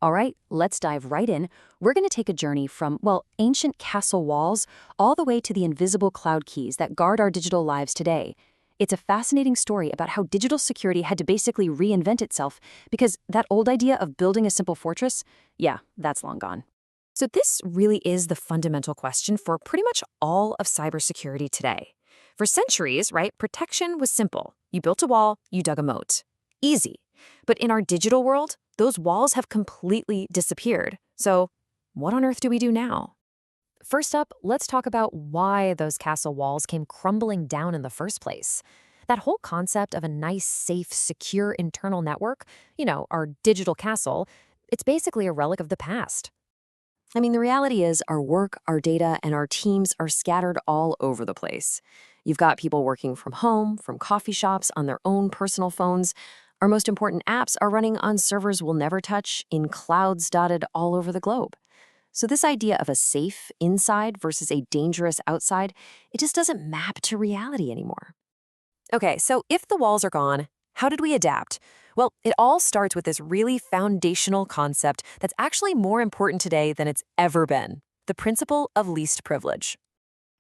All right, let's dive right in. We're going to take a journey from, well, ancient castle walls all the way to the invisible cloud keys that guard our digital lives today. It's a fascinating story about how digital security had to basically reinvent itself because that old idea of building a simple fortress, yeah, that's long gone. So this really is the fundamental question for pretty much all of cybersecurity today. For centuries, right, protection was simple. You built a wall, you dug a moat. Easy. But in our digital world, those walls have completely disappeared. So what on earth do we do now? First up, let's talk about why those castle walls came crumbling down in the first place. That whole concept of a nice, safe, secure internal network, our digital castle, it's basically a relic of the past. I mean, the reality is our work, our data, and our teams are scattered all over the place. You've got people working from home, from coffee shops, on their own personal phones. Our most important apps are running on servers we'll never touch, in clouds dotted all over the globe. So this idea of a safe inside versus a dangerous outside, it just doesn't map to reality anymore. Okay, so if the walls are gone, how did we adapt? Well, it all starts with this really foundational concept that's actually more important today than it's ever been: the principle of least privilege.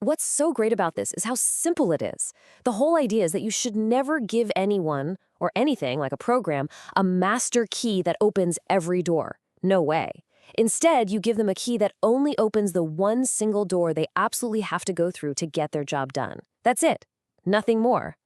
What's so great about this is how simple it is. The whole idea is that you should never give anyone, or anything like a program, a master key that opens every door. No way. Instead, you give them a key that only opens the one single door they absolutely have to go through to get their job done. That's it. Nothing more.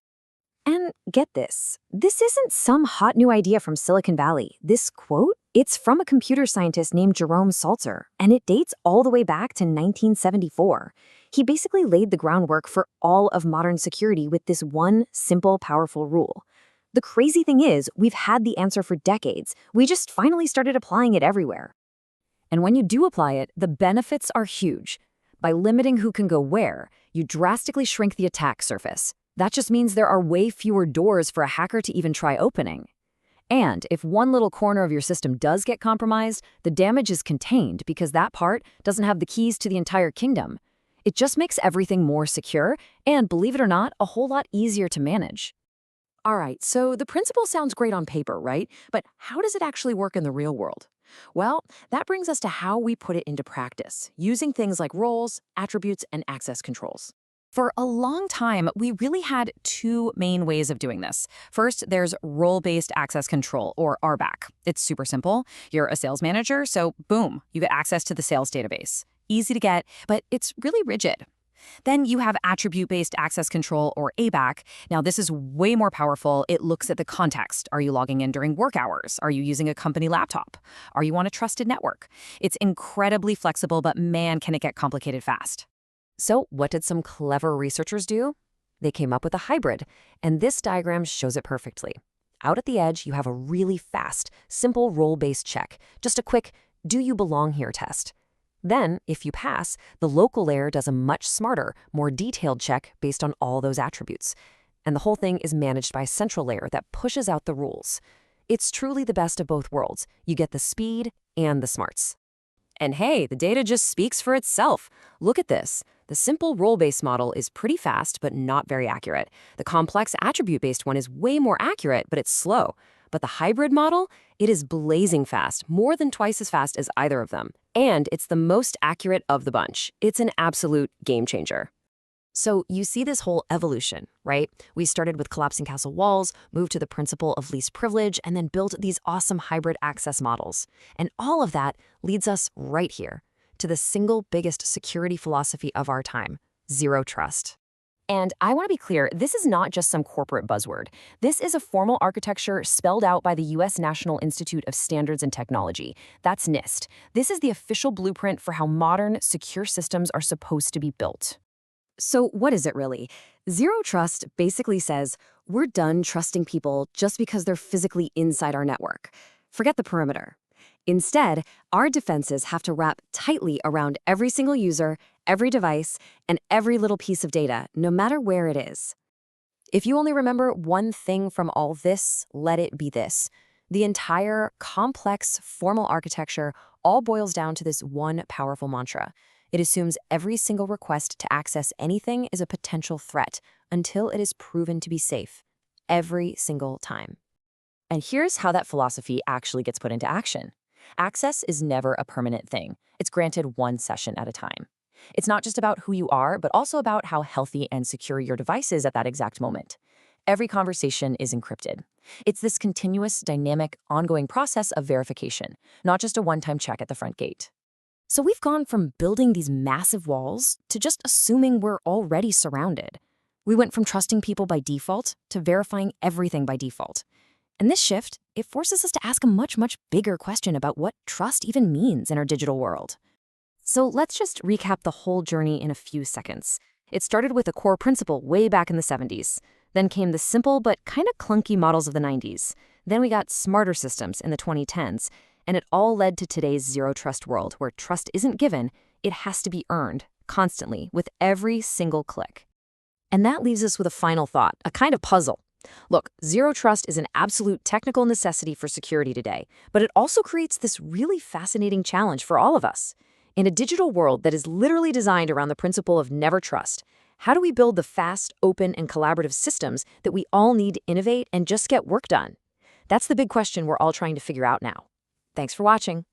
And get this isn't some hot new idea from Silicon Valley. This quote, it's from a computer scientist named Jerome Salter, and it dates all the way back to 1974. He basically laid the groundwork for all of modern security with this one simple, powerful rule. The crazy thing is, we've had the answer for decades. We just finally started applying it everywhere. And when you do apply it, the benefits are huge. By limiting who can go where, you drastically shrink the attack surface. That just means there are way fewer doors for a hacker to even try opening. And if one little corner of your system does get compromised, the damage is contained because that part doesn't have the keys to the entire kingdom. It just makes everything more secure and, believe it or not, a whole lot easier to manage. All right, so the principle sounds great on paper, right? But how does it actually work in the real world? Well, that brings us to how we put it into practice, using things like roles, attributes, and access controls. For a long time, we really had two main ways of doing this. First, there's role-based access control, or RBAC. It's super simple. You're a sales manager, so boom, you get access to the sales database. Easy to get, but it's really rigid. Then you have attribute-based access control, or ABAC. Now, this is way more powerful. It looks at the context. Are you logging in during work hours? Are you using a company laptop? Are you on a trusted network? It's incredibly flexible, but man, can it get complicated fast. So what did some clever researchers do? They came up with a hybrid, and this diagram shows it perfectly. Out at the edge, you have a really fast, simple role-based check, just a quick "do you belong here" test. Then, if you pass, the local layer does a much smarter, more detailed check based on all those attributes. And the whole thing is managed by a central layer that pushes out the rules. It's truly the best of both worlds. You get the speed and the smarts. And hey, the data just speaks for itself. Look at this. The simple role-based model is pretty fast, but not very accurate. The complex attribute-based one is way more accurate, but it's slow. But the hybrid model, it is blazing fast, more than twice as fast as either of them. And it's the most accurate of the bunch. It's an absolute game changer. So you see this whole evolution, right? We started with collapsing castle walls, moved to the principle of least privilege, and then built these awesome hybrid access models. And all of that leads us right here to the single biggest security philosophy of our time: zero trust. And I want to be clear, this is not just some corporate buzzword. This is a formal architecture spelled out by the U.S. National Institute of Standards and Technology. That's NIST. This is the official blueprint for how modern, secure systems are supposed to be built. So what is it really? Zero trust basically says we're done trusting people just because they're physically inside our network. Forget the perimeter. Instead, our defenses have to wrap tightly around every single user, every device, and every little piece of data, no matter where it is. If you only remember one thing from all this, let it be this. The entire complex, formal architecture all boils down to this one powerful mantra. It assumes every single request to access anything is a potential threat until it is proven to be safe. Every single time. And here's how that philosophy actually gets put into action. Access is never a permanent thing. It's granted one session at a time. It's not just about who you are, but also about how healthy and secure your device is at that exact moment. Every conversation is encrypted. It's this continuous, dynamic, ongoing process of verification, not just a one-time check at the front gate. So we've gone from building these massive walls to just assuming we're already surrounded. We went from trusting people by default to verifying everything by default. And this shift, it forces us to ask a much, much bigger question about what trust even means in our digital world. So let's just recap the whole journey in a few seconds. It started with a core principle way back in the 70s. Then came the simple but kind of clunky models of the 90s. Then we got smarter systems in the 2010s. And it all led to today's zero-trust world where trust isn't given, it has to be earned, constantly, with every single click. And that leaves us with a final thought, a kind of puzzle. Look, zero trust is an absolute technical necessity for security today, but it also creates this really fascinating challenge for all of us. In a digital world that is literally designed around the principle of never trust, how do we build the fast, open, and collaborative systems that we all need to innovate and just get work done? That's the big question we're all trying to figure out now. Thanks for watching.